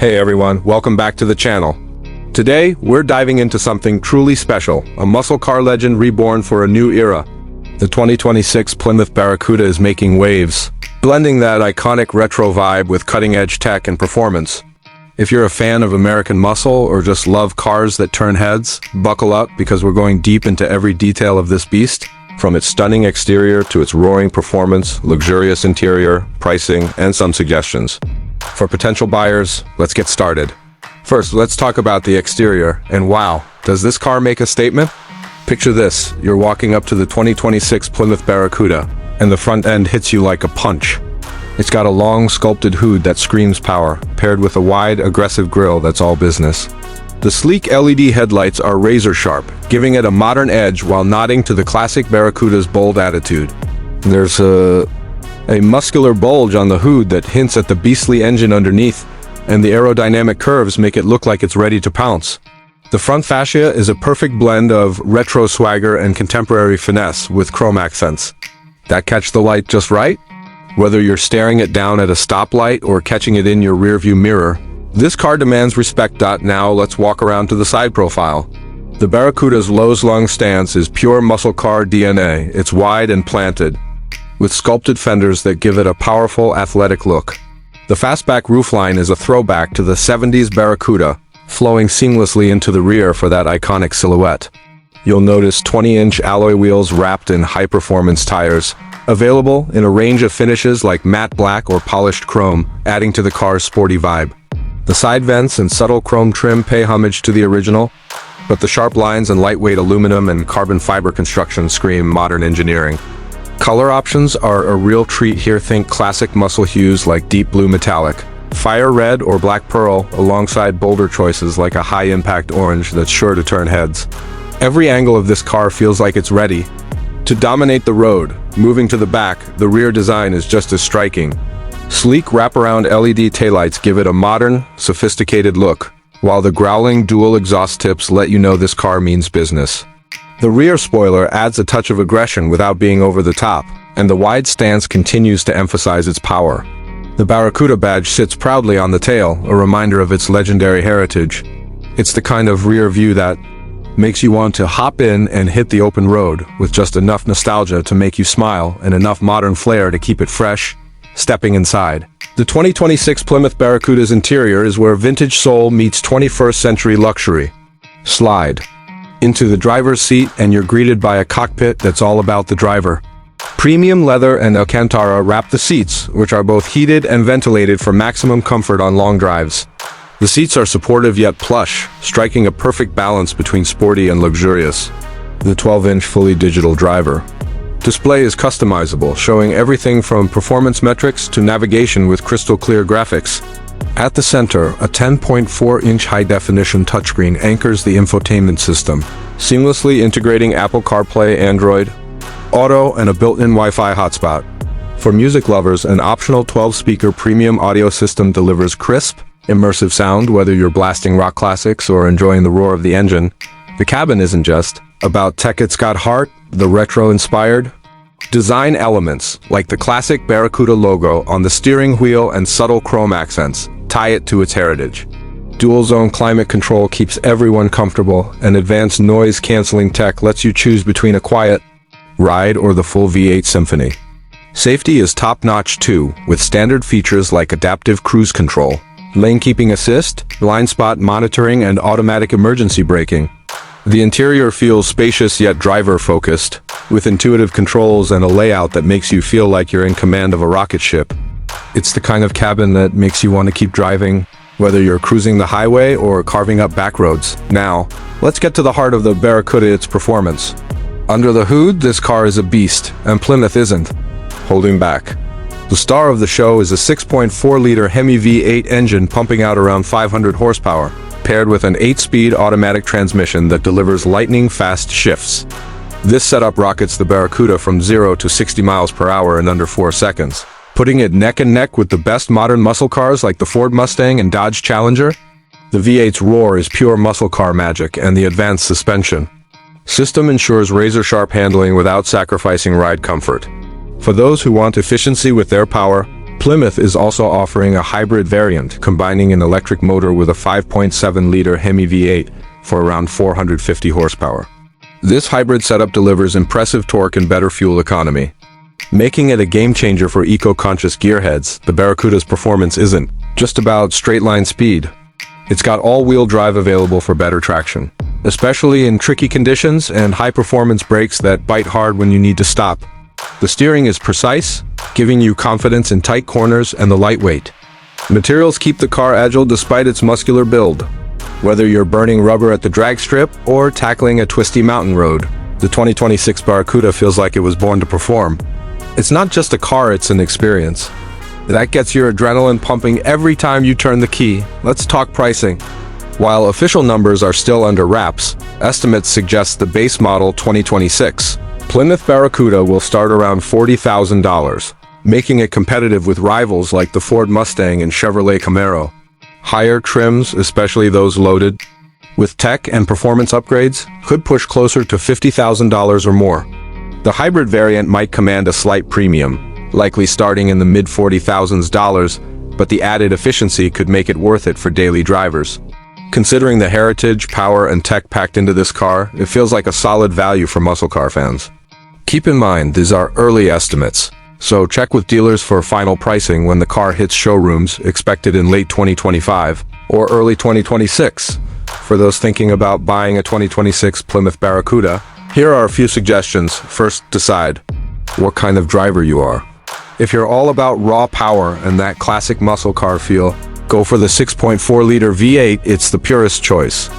Hey everyone, welcome back to the channel. Today, we're diving into something truly special, a muscle car legend reborn for a new era. The 2026 Plymouth Barracuda is making waves, blending that iconic retro vibe with cutting-edge tech and performance. If you're a fan of American muscle or just love cars that turn heads, buckle up because we're going deep into every detail of this beast, from its stunning exterior to its roaring performance, luxurious interior, pricing, and some suggestions. For potential buyers, let's get started. First, let's talk about the exterior, and wow, does this car make a statement? Picture this, you're walking up to the 2026 Plymouth Barracuda, and the front end hits you like a punch. It's got a long, sculpted hood that screams power, paired with a wide, aggressive grille that's all business. The sleek LED headlights are razor sharp, giving it a modern edge while nodding to the classic Barracuda's bold attitude. There's a muscular bulge on the hood that hints at the beastly engine underneath, and the aerodynamic curves make it look like it's ready to pounce. The front fascia is a perfect blend of retro swagger and contemporary finesse with chrome accents. That catch the light just right? Whether you're staring it down at a stoplight or catching it in your rearview mirror, this car demands respect. Now let's walk around to the side profile. The Barracuda's low-slung stance is pure muscle car DNA. It's wide and planted, with sculpted fenders that give it a powerful, athletic look. The fastback roofline is a throwback to the 70s Barracuda, flowing seamlessly into the rear for that iconic silhouette. You'll notice 20-inch alloy wheels wrapped in high-performance tires, available in a range of finishes like matte black or polished chrome, adding to the car's sporty vibe. The side vents and subtle chrome trim pay homage to the original, but the sharp lines and lightweight aluminum and carbon fiber construction scream modern engineering. Color options are a real treat here. Think classic muscle hues like deep blue metallic, fire red or black pearl, alongside bolder choices like a high-impact orange that's sure to turn heads. Every angle of this car feels like it's ready to dominate the road. Moving to the back, the rear design is just as striking. Sleek wraparound LED taillights give it a modern, sophisticated look, while the growling dual exhaust tips let you know this car means business. The rear spoiler adds a touch of aggression without being over the top, and the wide stance continues to emphasize its power. The Barracuda badge sits proudly on the tail, a reminder of its legendary heritage. It's the kind of rear view that makes you want to hop in and hit the open road, with just enough nostalgia to make you smile and enough modern flair to keep it fresh. Stepping inside, the 2026 Plymouth Barracuda's interior is where vintage soul meets 21st century luxury. Slide into the driver's seat and you're greeted by a cockpit that's all about the driver. Premium leather and Alcantara wrap the seats, which are both heated and ventilated for maximum comfort on long drives. The seats are supportive yet plush, striking a perfect balance between sporty and luxurious. The 12-inch fully digital driver display is customizable, showing everything from performance metrics to navigation with crystal clear graphics. At the center, a 10.4-inch high-definition touchscreen anchors the infotainment system, seamlessly integrating Apple CarPlay, Android Auto, and a built-in Wi-Fi hotspot. For music lovers, an optional 12-speaker premium audio system delivers crisp, immersive sound whether you're blasting rock classics or enjoying the roar of the engine. The cabin isn't just about tech, it's got heart. The retro-inspired design elements, like the classic Barracuda logo on the steering wheel and subtle chrome accents, tie it to its heritage. Dual-zone climate control keeps everyone comfortable, and advanced noise-canceling tech lets you choose between a quiet ride or the full V8 symphony. Safety is top-notch too, with standard features like adaptive cruise control, lane keeping assist, blind spot monitoring, and automatic emergency braking. The interior feels spacious yet driver-focused, with intuitive controls and a layout that makes you feel like you're in command of a rocket ship. It's the kind of cabin that makes you want to keep driving, whether you're cruising the highway or carving up back roads. Now, let's get to the heart of the Barracuda, its performance. Under the hood, this car is a beast, and Plymouth isn't holding back. The star of the show is a 6.4-liter Hemi V8 engine pumping out around 500 horsepower, paired with an 8-speed automatic transmission that delivers lightning-fast shifts. This setup rockets the Barracuda from 0 to 60 miles per hour in under 4 seconds, putting it neck and neck with the best modern muscle cars like the Ford Mustang and Dodge Challenger. The V8's roar is pure muscle car magic, and the advanced suspension system ensures razor-sharp handling without sacrificing ride comfort. For those who want efficiency with their power, Plymouth is also offering a hybrid variant, combining an electric motor with a 5.7-liter Hemi V8 for around 450 horsepower. This hybrid setup delivers impressive torque and better fuel economy. Making it a game-changer for eco-conscious gearheads, the Barracuda's performance isn't just about straight-line speed. It's got all-wheel drive available for better traction, especially in tricky conditions and high-performance brakes that bite hard when you need to stop. The steering is precise, giving you confidence in tight corners and the lightweight. Materials keep the car agile despite its muscular build. Whether you're burning rubber at the drag strip or tackling a twisty mountain road, the 2026 Barracuda feels like it was born to perform. It's not just a car, it's an experience. That gets your adrenaline pumping every time you turn the key. Let's talk pricing. While official numbers are still under wraps, estimates suggest the base model 2026 Plymouth Barracuda will start around $40,000, making it competitive with rivals like the Ford Mustang and Chevrolet Camaro. Higher trims, especially those loaded with tech and performance upgrades, could push closer to $50,000 or more. The hybrid variant might command a slight premium, likely starting in the mid-$40,000s, but the added efficiency could make it worth it for daily drivers. Considering the heritage, power, and tech packed into this car, it feels like a solid value for muscle car fans. Keep in mind, these are early estimates, so check with dealers for final pricing when the car hits showrooms, expected in late 2025 or early 2026. For those thinking about buying a 2026 Plymouth Barracuda, here are a few suggestions. First, decide what kind of driver you are. If you're all about raw power and that classic muscle car feel, go for the 6.4-liter V8, it's the purest choice.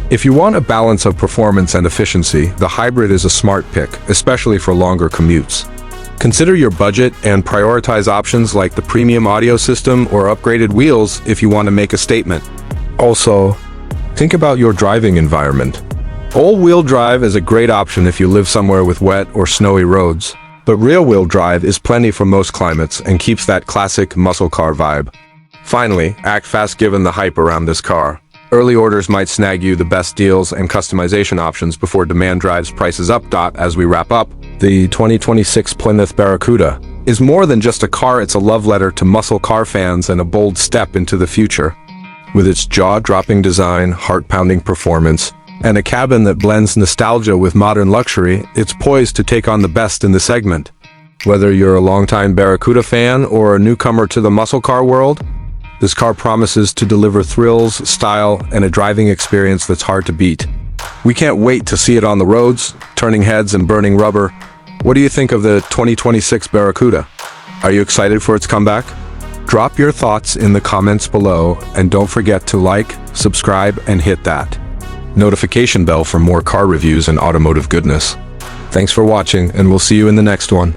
If you want a balance of performance and efficiency, the hybrid is a smart pick, especially for longer commutes. Consider your budget and prioritize options like the premium audio system or upgraded wheels if you want to make a statement. Also, think about your driving environment. All-wheel drive is a great option if you live somewhere with wet or snowy roads, but rear-wheel drive is plenty for most climates and keeps that classic muscle car vibe. Finally, act fast given the hype around this car. Early orders might snag you the best deals and customization options before demand drives prices up. As we wrap up, the 2026 Plymouth Barracuda is more than just a car, it's a love letter to muscle car fans and a bold step into the future. With its jaw-dropping design, heart-pounding performance, and a cabin that blends nostalgia with modern luxury, it's poised to take on the best in the segment. Whether you're a longtime Barracuda fan or a newcomer to the muscle car world, this car promises to deliver thrills, style, and a driving experience that's hard to beat. We can't wait to see it on the roads, turning heads and burning rubber. What do you think of the 2026 Barracuda? Are you excited for its comeback? Drop your thoughts in the comments below, and don't forget to like, subscribe, and hit that notification bell for more car reviews and automotive goodness. Thanks for watching, and we'll see you in the next one.